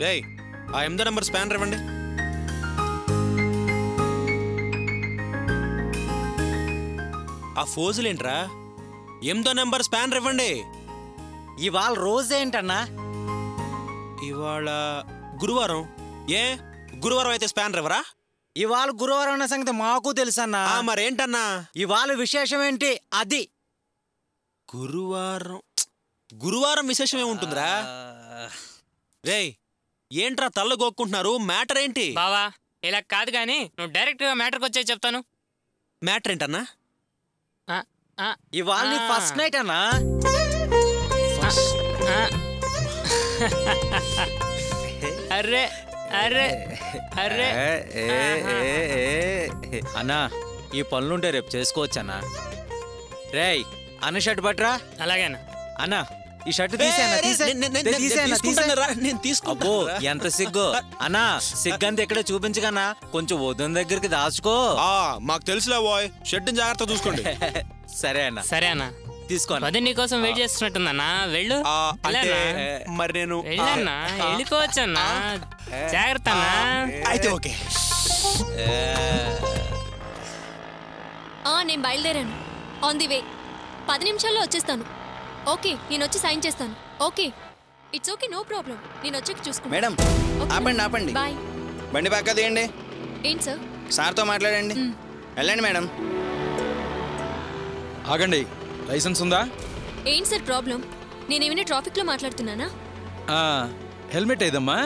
రేయ్ ఆ 8వ నెంబర్ స్పానర్ ఇవ్వండి. ఆ ఫోజులేంట్రా? 8వ నెంబర్ స్పానర్ ఇవ్వండి. ఇవాళ రోజేంటన్నా? ఇవాళ గురువారం. ఏ గురువారం అయితే స్పానర్ ఇవ్వరా? ఇవాళ గురువారం అన్న సంగతి మాకు తెలుసన్నా. మరేంటన్నా ఇవాళ విశేషం ఏంటి? అది గురువారం విశేషం ఏముంటుందిరా? రేయ్ ఏంట్రా తల్ల గోక్కుంటున్నారు? మ్యాటర్ ఏంటి? బావా ఇలా కాదు గాని నువ్వు డైరెక్ట్ గా మ్యాటర్కి వచ్చే చెప్తాను. మ్యాటర్ ఏంటన్నా? ఇవాళ ఫస్ట్ నైట్ అన్నా. అర్రే అర్రే అర్రే అన్నా ఈ పనులుంటే రేపు చేసుకోవచ్చన్నా. రేయ్ అన్న షర్ట్ పట్రా. అలాగేనా అన్నా ఈ షర్ట్ అబ్బో ఎంత సిగ్గు అన్నా. సిగ్గంత ఎక్కడ చూపించగన్నా, కొంచెం వదిన దగ్గరికి దాచుకో. మాకు తెలుసులే బాయ్, షర్ట్ జాగ్రత్త చూసుకోండి. సరే అన్న. సరే అన్న తీసుకోండి. అదే నీకోసం వెయిట్ చేస్తున్నట్టుందన్నా. వెళ్ళు. మరి నేను వెళ్ళన్నా, వెళ్ళిపోవచ్చన్నా. జాగ్రత్త అన్నా. అయితే ఓకే. నేను బయలుదేరాను. On the way. 10 నిమిషాల్లో వచ్చేస్తాను. ఓకే నేను వచ్చి సైన్ చేస్తాను. Okay it's okay, no problem. నేను వచ్చాక చూసుకుంటాను. మేడం ఆపండి. బాయ్. బండి పక్క తీయండి. ఏంటి సార్? సార్తో మాట్లాడండి. వెళ్ళండి మేడం. ఆగండి. లైసెన్స్ ఉందా? ఏంటి సార్ ప్రాబ్లం? నేనేమైనా ట్రాఫిక్లో మాట్లాడుతున్నానా? హెల్మెట్ ఏదమ్మా?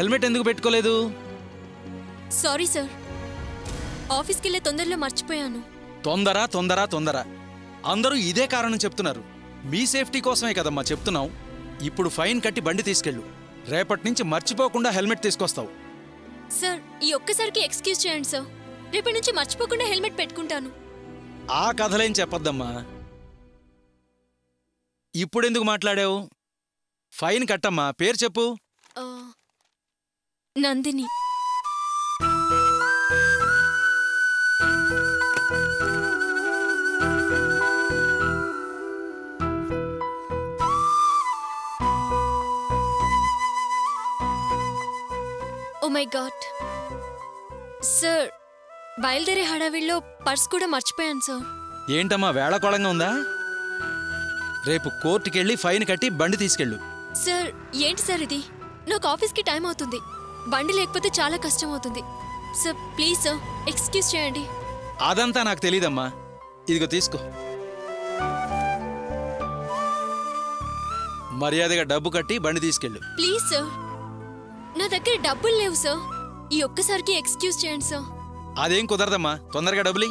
హెల్మెట్ ఎందుకు పెట్టుకోలేదు? సారీ సార్, ఆఫీస్కి వెళ్ళే తొందరలో మర్చిపోయాను. తొందర అందరూ ఇదే కారణం చెప్తున్నారు. మీ సేఫ్టీ కోసమే కదమ్మా చెప్తున్నావు. ఇప్పుడు ఫైన్ కట్టి బండి తీసుకెళ్ళు. రేపటి నుంచి మర్చిపోకుండా హెల్మెట్ తీసుకొస్తావు. సార్ ఈ ఒక్కసారికి ఎక్స్క్యూజ్ చేయండి సార్. రేపటి నుంచి మర్చిపోకుండా హెల్మెట్ పెట్టుకుంటాను. ఆ కథలేం చెప్పొద్దమ్మా. ఇప్పుడెందుకు మాట్లాడావు? ఫైన్ కట్టమ్మా. పేరు చెప్పు. Nandini. Oh my god sir, బయలుదేరే హడావిడిలో పర్స్ కూడా మర్చిపోయాను సార్. ఏంటమ్మా వేళకోళంగా ఉందా? రేపు కోర్టుకెళ్ళి ఫైన్ కట్టి బండి తీసుకెళ్ళు. సార్ ఏంటి సార్ ఇది? నాకు ఆఫీస్కి టైం అవుతుంది. బండి లేకపోతే చాలా కష్టం అవుతుంది సార్. ప్లీజ్ సార్ ఎక్స్క్యూజ్ చేయండి. అదంతా నాకు తెలీదమ్మా. ఇదిగో తీసుకో. మర్యాదగా డబ్బు కట్టి బండి తీసుకెళ్ళు. ప్లీజ్ సార్, నా దగ్గర డబ్బులు లేవు సార్. ఈ ఒక్కసారికి ఎక్స్క్యూజ్ చేయండి సార్. అదేం కుదరదమ్మా. తొందరగా డబ్బులి.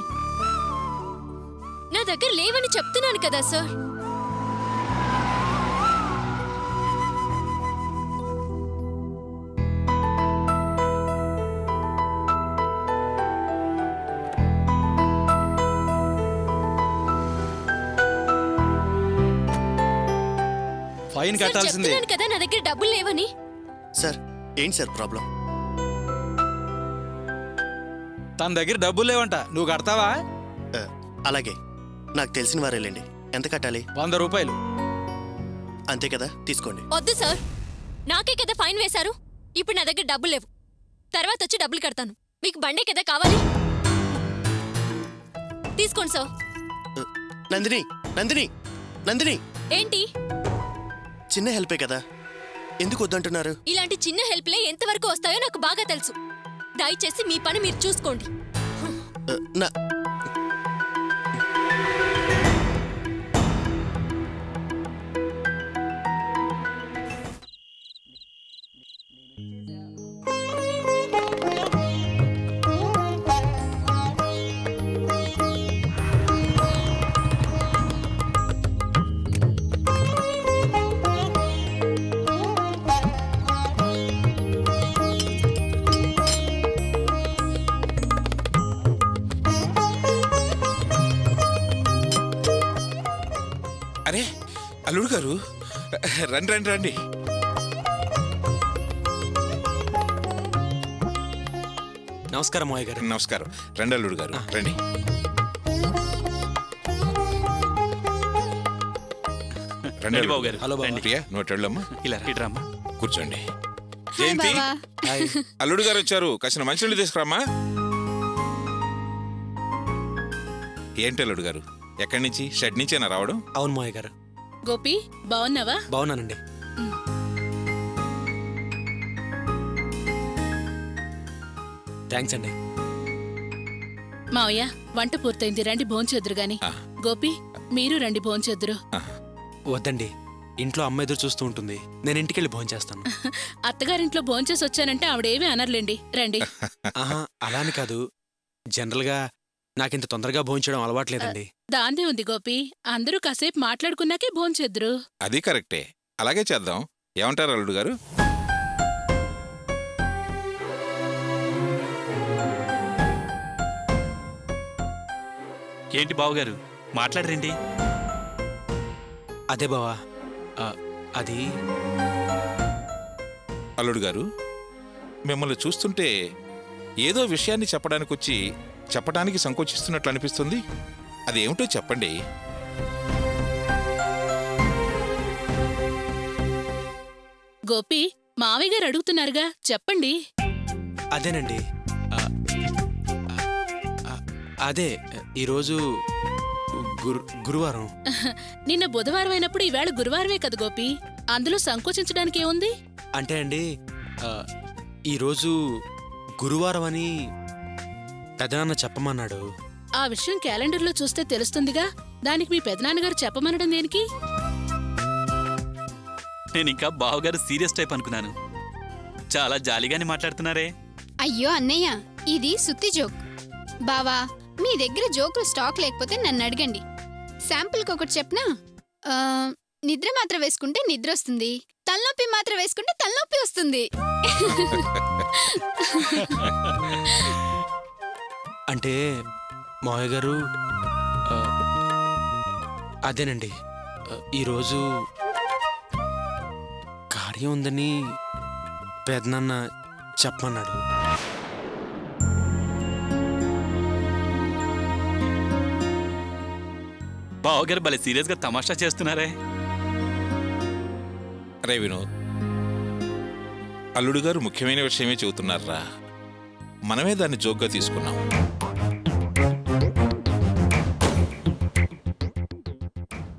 నా దగ్గర లేవని చెప్తున్నాను కదా సార్. ఫైన్ కట్టాల్సిందే కదా, నా దగ్గర డబ్బులు లేవని. సార్ ఏంటి సార్ ప్రాబ్లం? తన దగ్గర డబ్బులు లేవంట. నువ్వు కడతావా? అలాగే, నాకు తెలిసిన వారేలేండి. ఎంత కట్టాలి? 100 రూపాయలు. అంతే కదా, తీసుకోండి. వద్దు సార్, నాకే కదా ఫైన్ వేశారు. ఇప్పుడు నా దగ్గర డబ్బులు లేవు. తర్వాత వచ్చి డబ్బులు కడతాను. మీకు బండే కదా కావాలి. తీసుకోండి సార్. నందిని నందిని నందిని ఏంటి? చిన్న హెల్పే కదా, ఎందుకు వద్దంటున్నారు? ఇలాంటి చిన్న హెల్ప్లే ఎంతవరకు వస్తాయో నాకు బాగా తెలుసు. దయచేసి మీ పని మీరు చూసుకోండి. అరే అల్లుడు గారు, రండి రండి రండి. నమస్కారం మావయ్య గారు. నమస్కారం. రండి అల్లుడు గారు, రండి. రండి బాబు గారు. హలో ప్రియా, నువ్వు వెళ్ళమ్మా. ఇలా రామ్మా, కూర్చోండి. జయంతి బావా. అల్లుడు గారు వచ్చారు, కాసిన మంచినీళ్ళు తీసుకురామ్మా. ఏంటి అల్లుడు గారు, ఎక్కడి నుంచి? షెడ్ నుంచేనా రావడం? అవును మావయ్య గారు. గోపి బాగున్నావా? బాగున్నానండి. థ్యాంక్స్ అండి. మావయ్య వంట పూర్తయింది, రండి భోంచేద్దురు గాని. గోపి మీరు రండి భోంచేద్దురు. వద్దండి, ఇంట్లో అమ్మ ఎదురు చూస్తూ ఉంటుంది. నేను ఇంటికెళ్ళి భోంచేస్తాను. అత్తగారింట్లో భోంచేసి వచ్చానంటే ఆవిడేమీ అనర్లేండి, రండి. ఆహా, అలా అని కాదు. జనరల్గా నాకింత తొందరగా భోంచడం అలవాట్లేదండి. దాందే ఉంది గోపి, అందరూ కాసేపు మాట్లాడుకున్నాకే భోంచేద్దురు. అది కరెక్టే, అలాగే చేద్దాం. ఏమంటారు అల్లుడు గారు? ఏంటి బావగారు మాట్లాడరేంటి? అదే బావా, అది అల్లుడు గారు, మిమ్మల్ని చూస్తుంటే ఏదో విషయాన్ని చెప్పడానికి సంకోచిస్తున్నట్లు అనిపిస్తుంది. అదేమిటో చెప్పండి. గోపి మావయ్య గారు అడుగుతున్నారుగా, చెప్పండి. అదేనండి, అదే ఈరోజు గురువారం. నిన్న బుధవారం అయినప్పుడు ఈవేళ గురువారమే కదా గోపి, అందులో సంకోచించడానికి ఏముంది? అంటే అండి, ఈరోజు గురువారం అని పెదనాన్న చెప్పమన్నాడు. ఆ విషయం క్యాలెండర్లో చూస్తే తెలుస్తుందిగా, దానికి మీ పెదనాన్నగారు చెప్పమనడం దేనికి? నేనింకా బావగారు సీరియస్ టైప్ అనుకున్నాను. చాలా జాలీగానే మాట్లాడుతున్నారే. అయ్యో అన్నయ్య, ఇది సుత్తి జోక్. బావా, మీ దగ్గర జోకులు స్టాక్ లేకపోతే నన్ను అడగండి. శాంపుల్కి ఒకటి చెప్పనా? నిద్ర మాత్ర వేసుకుంటే నిద్ర వస్తుంది, తలనొప్పి మాత్ర వేసుకుంటే తలనొప్పి వస్తుంది. అంటే మావయ్య గారు, అదేనండి, ఈరోజు కార్యం ఉందని పెదనాన్న చెప్పమన్నాడు. బావగారు భలే సీరియస్ గా తమాషా చేస్తున్నారే. రే వినోద్, అల్లుడు గారు ముఖ్యమైన విషయమే చెబుతున్నారా? మనమే దాన్ని జోక్గా తీసుకున్నాం.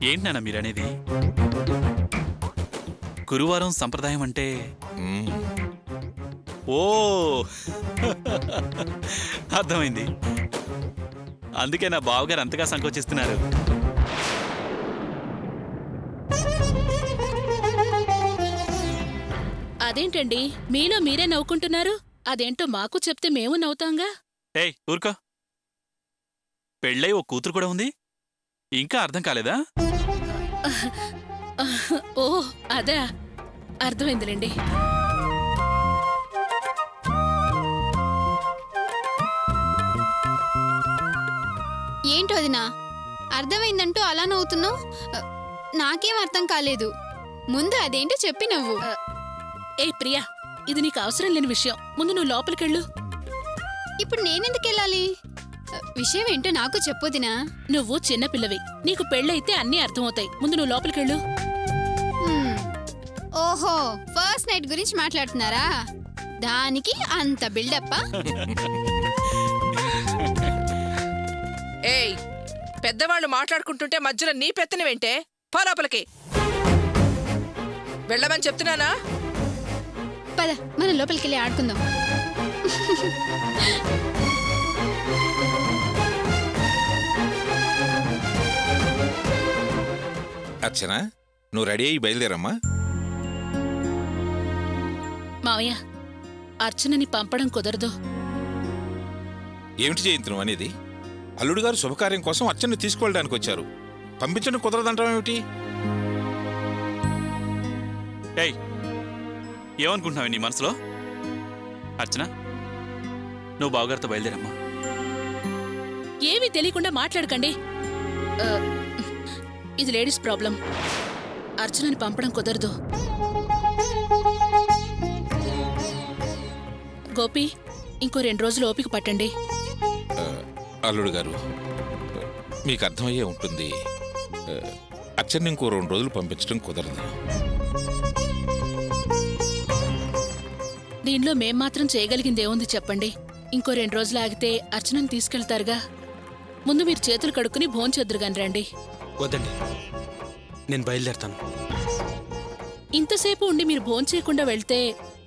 ఏంటి నాన్న మీరనేది? గురువారం సంప్రదాయం అంటే ఓ అర్థమైంది. అందుకే నా బావగారు అంతగా సంకోచిస్తున్నారు. అదేంటండి మీలో మీరే నవ్వుకుంటున్నారు? అదేంటో మాకు చెప్తే మేము నవ్వుతాంగా. ఏయ్ ఊరుకో, పెళ్ళై ఓ కూతురు కూడా ఉంది, ఇంకా అర్థం కాలేదా? ఓ అదా, అర్థమైందిలేండి. ఏంటో వదినా, అర్థమైందంటూ అలా నవ్వుతున్నావు? నాకేం అర్థం కాలేదు. ముందు అదేంటో చెప్పి నవ్వు. ఏ ప్రియా, ఇది నీకు అవసరం లేని విషయం. ముందు నువ్వు లోపలికెళ్ళు. ఇప్పుడు నేనెందుకు వెళ్ళాలి? విషయం ఏంటో నాకు చెప్పొదినా. నువ్వు చిన్నపిల్లవి, నీకు పెళ్ళైతే అన్నీ అర్థమవుతాయి. ముందు నువ్వు లోపలికెళ్ళు. ఓహో, ఫస్ట్ నైట్ గురించి మాట్లాడుతున్నారా? దానికి అంత బిల్డప్పా? ఏయ్, పెద్దవాళ్ళు మాట్లాడుకుంటుంటే మధ్యలో నీ పెత్తనవేంటే? పో లోపలికి. వెళ్ళమని చెప్తున్నానా? పద, మనం లోపలికెళ్ళి ఆడుకుందాం. అర్చన, నువ్వు రెడీ అయ్యి బయలుదేరమ్మా. మావయ్య, అర్చనని పంపడం కుదరదు. ఏమిటి జయంతి నువ్వు అనేది? అల్లుడు గారు శుభకార్యం కోసం అర్చనని తీసుకువెళ్ళడానికి వచ్చారు, పంపించడం కుదరదంటాం ఏమిటి? ఏయ్, ఏమనుకుంటున్నావు నీ మనసులో? అర్చన, నువ్వు బావగారితో బయలుదేరమ్మా. ఏమీ తెలియకుండా మాట్లాడకండి. ఇది లేడీస్ ప్రాబ్లం. అర్చనని పంపడం కుదరదు. గోపి, ఇంకో 2 రోజులు ఓపిక పట్టండి. అల్లుడు గారు, మీకు అర్థమయ్యే ఉంటుంది, అర్చన ఇంకో 2 రోజులు పంపించడం కుదరదు. దీనిలో మేం మాత్రం చేయగలిగిందేముంది చెప్పండి. ఇంకో 2 రోజులు ఆగితే అర్చనని తీసుకెళ్తారుగా. ముందు మీరు చేతులు కడుక్కుని భోంచేద్దురుగాని రండి. వద్దండి, నేను బయలుదేరతాను. ఇంతసేపు ఉండి మీరు భోంచేయకుండా వెళ్తే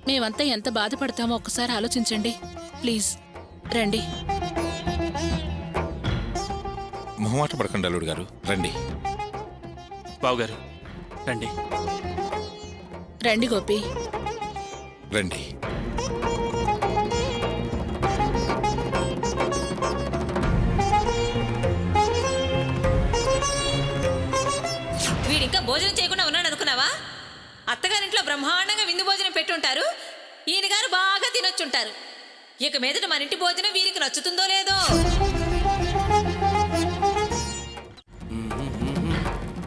మేమంతా ఎంత బాధపడతామో ఒక్కసారి ఆలోచించండి. ప్లీజ్ రండి. మొహమాట పడకండి అల్లుడు గారు, రండి. బావగారు రండి. రండి గోపి. రండి. వీడింకా భోజనం చేయకుండా ఉన్నాడు అనుకున్నావా? అత్తగారింట్లో బ్రహ్మాండంగా విందు భోజనం పెట్టుంటారు. ఈయన గారు బాగా తినొచ్చుంటారు. ఇక మీదట మన ఇంటి భోజనం వీరికి నచ్చుతుందో లేదో.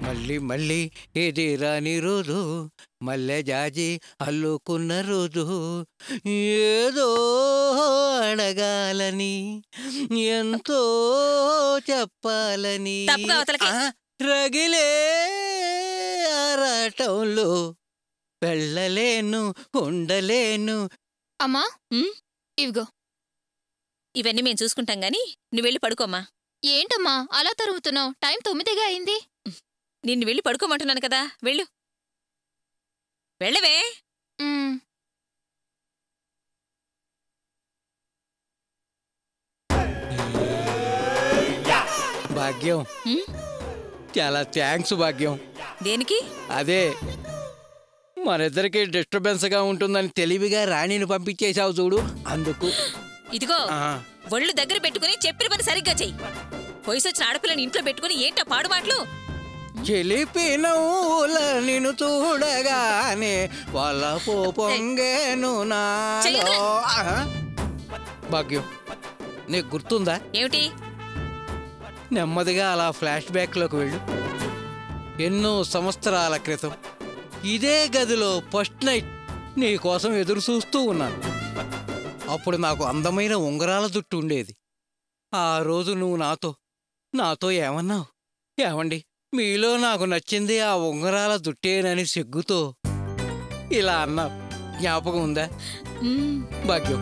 మళ్ళీ మళ్ళీ ఇది రాని రోజు, మల్లె జాజి అల్లుకున్న రోజు, ఏదో అడగాలని ఎంతో చెప్పాలని రగిలే ఆరాటంలో వెళ్ళలేను ఉండలేను. అమ్మా ఇవిగో. ఇవన్నీ మేము చూసుకుంటాం గాని నువ్వు వెళ్ళి పడుకోమ్మా. ఏంటమ్మా అలా తరుగుతున్నావు? టైం 9 అయింది. నిన్ను వెళ్ళి పడుకోమంటున్నాను కదా, వెళ్ళు. వెళ్ళవే. భాగ్యం, చాలా థ్యాంక్స్ భాగ్యం. దేనికి? అదే మనిద్దరికి డిస్టర్బెన్స్ గా ఉంటుందని తెలివిగా రాణిని పంపించేశావు చూడు, అందుకు. ఇదిగో ఒళ్ళు దగ్గర పెట్టుకుని చెప్పిన పని సరిగ్గా చెయ్యి. వయసొచ్చిన ఆడపిల్లని ఇంట్లో పెట్టుకుని ఏంటో పాడు మాటలు. చెలిపినవుల నిన్ను చూడగానే వాళ్ళ పొంగేను నాలో. భాగ్యం, నీకు గుర్తుందా? ఏమిటి? నెమ్మదిగా అలా ఫ్లాష్ బ్యాక్లోకి వెళ్ళు. ఎన్నో సంవత్సరాల క్రితం ఇదే గదిలో ఫస్ట్ నైట్ నీ కోసం ఎదురు చూస్తూ ఉన్నాను. అప్పుడు నాకు అందమైన ఉంగరాల జుట్టు ఉండేది. ఆ రోజు నువ్వు నాతో ఏమన్నావు? ఏమండి, మీలో నాకు నచ్చింది ఆ ఉంగరాల జుట్టేనని సిగ్గుతో ఇలా అన్నావు. జ్ఞాపకం ఉందా భాగ్యం?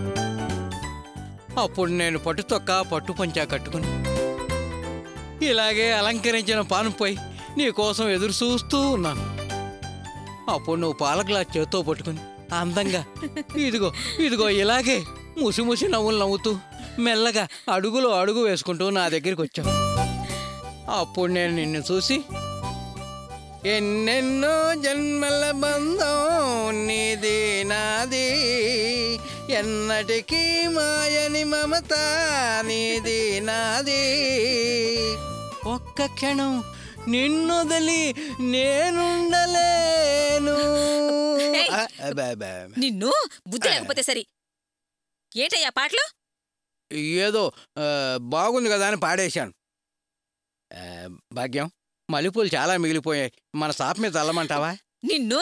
అప్పుడు నేను పట్టుతొక్క పట్టు పంచా కట్టుకుని ఇలాగే అలంకరించిన పానుపై నీకోసం ఎదురు చూస్తూ ఉన్నాను. అప్పుడు నువ్వు పాల గ్లాస్ చేత్తో పట్టుకుని అందంగా ఇదిగో ఇలాగే ముసిముసి నవ్వులు నవ్వుతూ మెల్లగా అడుగులో అడుగు వేసుకుంటూ నా దగ్గరికి వచ్చావు. అప్పుడు నేను నిన్ను చూసి ఎన్నెన్నో జన్మల బంధం నీది నాది, ఎన్నటికీ మాయని మమత నీది నాది, ఒక్క క్షణం నిన్నొదలి నేనుండలేను. నిన్ను బుద్ధి లేకపోతే సరి. ఏంటయ్యా పాటలు? ఏదో బాగుంది కదా అని పాడేశాను. భాగ్యం, మల్లెపూలు చాలా మిగిలిపోయాయి, మన షాప్ మీద చల్లమంటావా? నిన్ను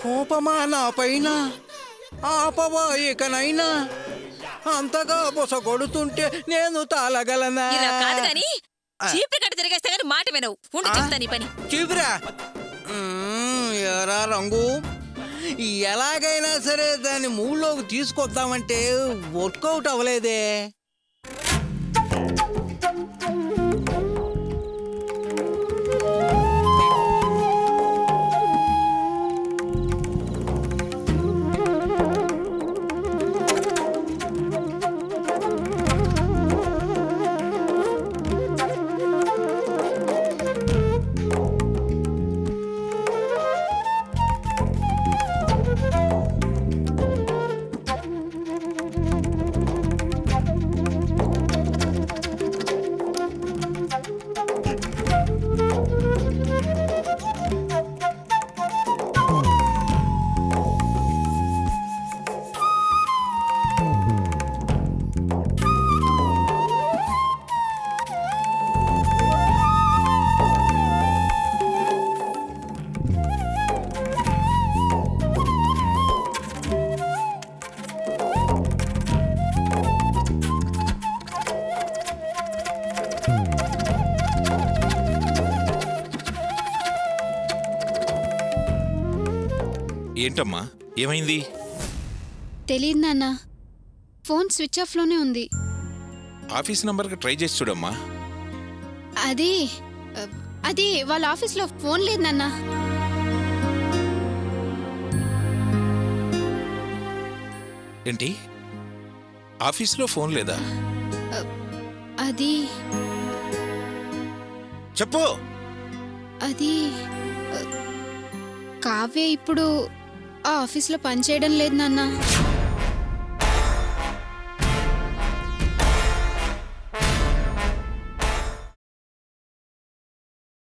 కోపమా నా పైన, ఆపవా ఇకనైనా, అంతగా బొస కొడుతుంటే నేను తాళగలనా? కాదు గాని చీపురు కట్ట తిరిగేస్తే గాని మాట వినవు. ఉండి చెప్తా నీ పని. చీపురా ఎరా రంగు, ఎలాగైనా సరే దాన్ని మూల్లోకి తీసుకొద్దామంటే వర్కౌట్ అవ్వలేదే. ఏంటమ్మా ఏమైంది? తెలియదు నాన్న, ఫోన్ స్విచ్ ఆఫ్లోనే ఉంది. ఆఫీస్ నంబర్కి ట్రై చేసి చూడమ్మా. అది వాళ్ళ ఆఫీస్లో ఫోన్ లేదు నాన్న. ఏంటి, ఆఫీస్లో ఫోన్ లేదా? అది చెప్పు. అది కావ్య ఇప్పుడు ఆ ఆఫీస్లో పనిచేయడం లేదు నాన్న.